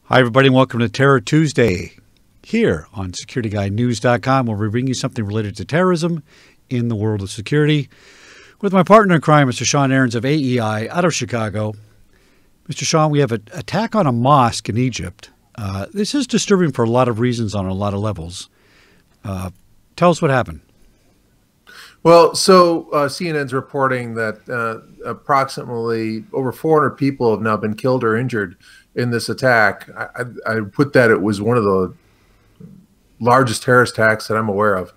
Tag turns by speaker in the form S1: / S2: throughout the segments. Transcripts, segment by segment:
S1: Hi, everybody, and welcome to Terror Tuesday here on SecurityGuideNews.com, where we bring you something related to terrorism in the world of security with my partner in crime, Mr. Sean Aarons of AEI out of Chicago. Mr. Sean, we have an attack on a mosque in Egypt. This is disturbing for a lot of reasons on a lot of levels. Tell us what happened.
S2: Well, so CNN's reporting that approximately over 400 people have now been killed or injured in this attack. I put that it was one of the largest terrorist attacks that I'm aware of.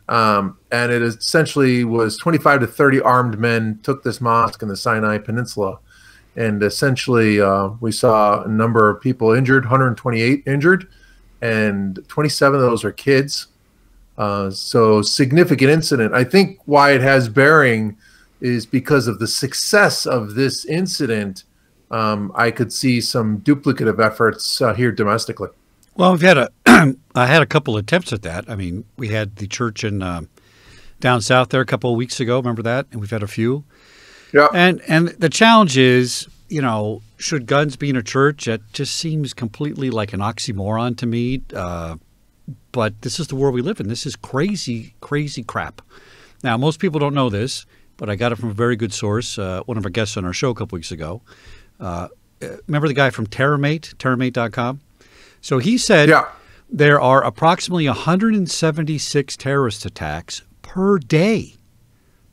S2: And it essentially was 25 to 30 armed men took this mosque in the Sinai Peninsula. And essentially we saw a number of people injured, 128 injured, and 27 of those are kids. So significant incident. I think why it has bearing is because of the success of this incident. I could see some duplicative efforts here domestically.
S1: Well, we've had I had a couple attempts at that. I mean, we had the church in down south there a couple of weeks ago. Remember that? And we've had a few. Yeah. And the challenge is, you know, should guns be in a church? It just seems completely like an oxymoron to me. But this is the world we live in. This is crazy, crazy crap. Now, most people don't know this, but I got it from a very good source. One of our guests on our show a couple weeks ago. Remember the guy from terrormate.com? So he said there are approximately 176 terrorist attacks per day,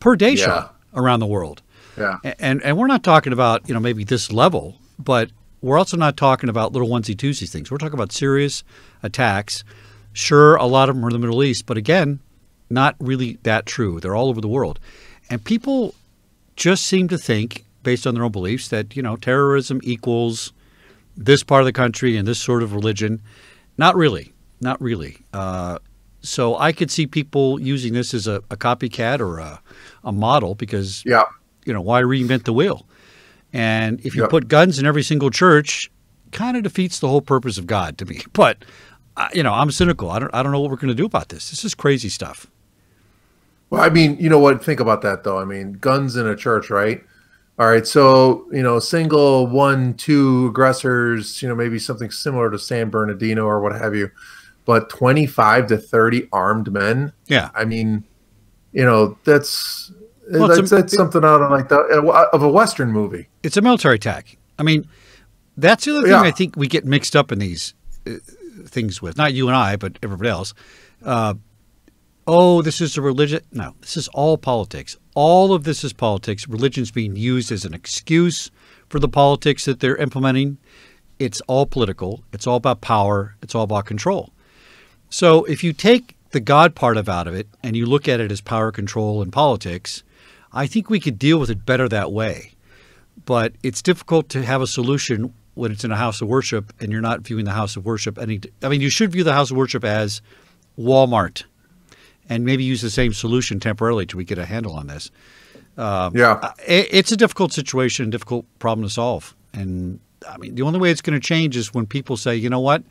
S1: Sean, around the world. Yeah. And we're not talking about, you know, maybe this level, but we're also not talking about little onesie-twosie things. We're talking about serious attacks. Sure, a lot of them are in the Middle East, but again, not really that true. They're all over the world. And people just seem to think, based on their own beliefs, that, you know, terrorism equals this part of the country and this sort of religion. Not really. Not really. So I could see people using this as a copycat or a model because, you know, why reinvent the wheel? And if you put guns in every single church, kind of defeats the whole purpose of God to me. But you know, I'm cynical. I don't know what we're going to do about this. This is crazy stuff.
S2: Well, I mean, you know what? Think about that, though. I mean, guns in a church, right? All right. So, you know, single, 1, 2 aggressors, you know, maybe something similar to San Bernardino or what have you. But 25 to 30 armed men. Yeah. I mean, you know, that's something out of like of a Western movie. It's
S1: a military attack. I mean, that's the other thing I think we get mixed up in these things with, not you and I, but everybody else. Oh, this is a religion. No, this is all politics. All of this is politics. Religion's being used as an excuse for the politics that they're implementing. It's all political. It's all about power. It's all about control. So if you take the God part out of it and you look at it as power, control, and politics, I think we could deal with it better that way. But it's difficult to have a solution when it's in a house of worship and you're not viewing the house of worship I mean, you should view the house of worship as Walmart and maybe use the same solution temporarily till we get a handle on this. It's a difficult situation, difficult problem to solve. And I mean, the only way it's going to change is when people say, you know what,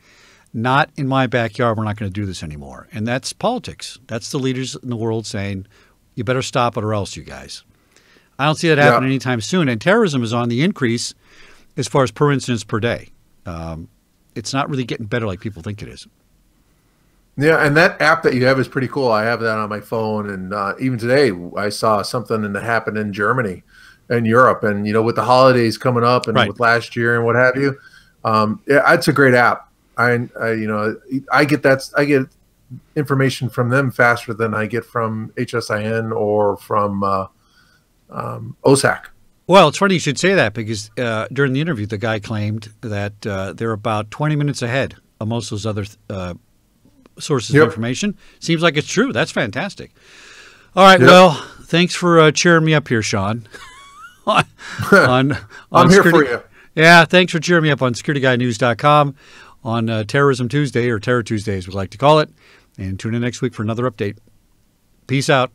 S1: not in my backyard, we're not going to do this anymore. And that's politics. That's the leaders in the world saying, you better stop it or else, you guys. I don't see that happening anytime soon. And terrorism is on the increase as far as per incidents per day. It's not really getting better like people think it is.
S2: Yeah, and that app that you have is pretty cool. I have that on my phone. And even today, I saw something that happened in Germany and Europe. And, you know, with the holidays coming up and with last year and what have you, it's a great app. I get information from them faster than I get from HSIN or from OSAC.
S1: Well, it's funny you should say that because during the interview, the guy claimed that they're about 20 minutes ahead of most of those other sources of information. Seems like it's true. That's fantastic. All right. Well, thanks for cheering me up here, Sean. I'm
S2: here for you.
S1: Yeah, thanks for cheering me up on SecurityGuideNews.com on Terrorism Tuesday, or Terror Tuesday as we like to call it. And tune in next week for another update. Peace out.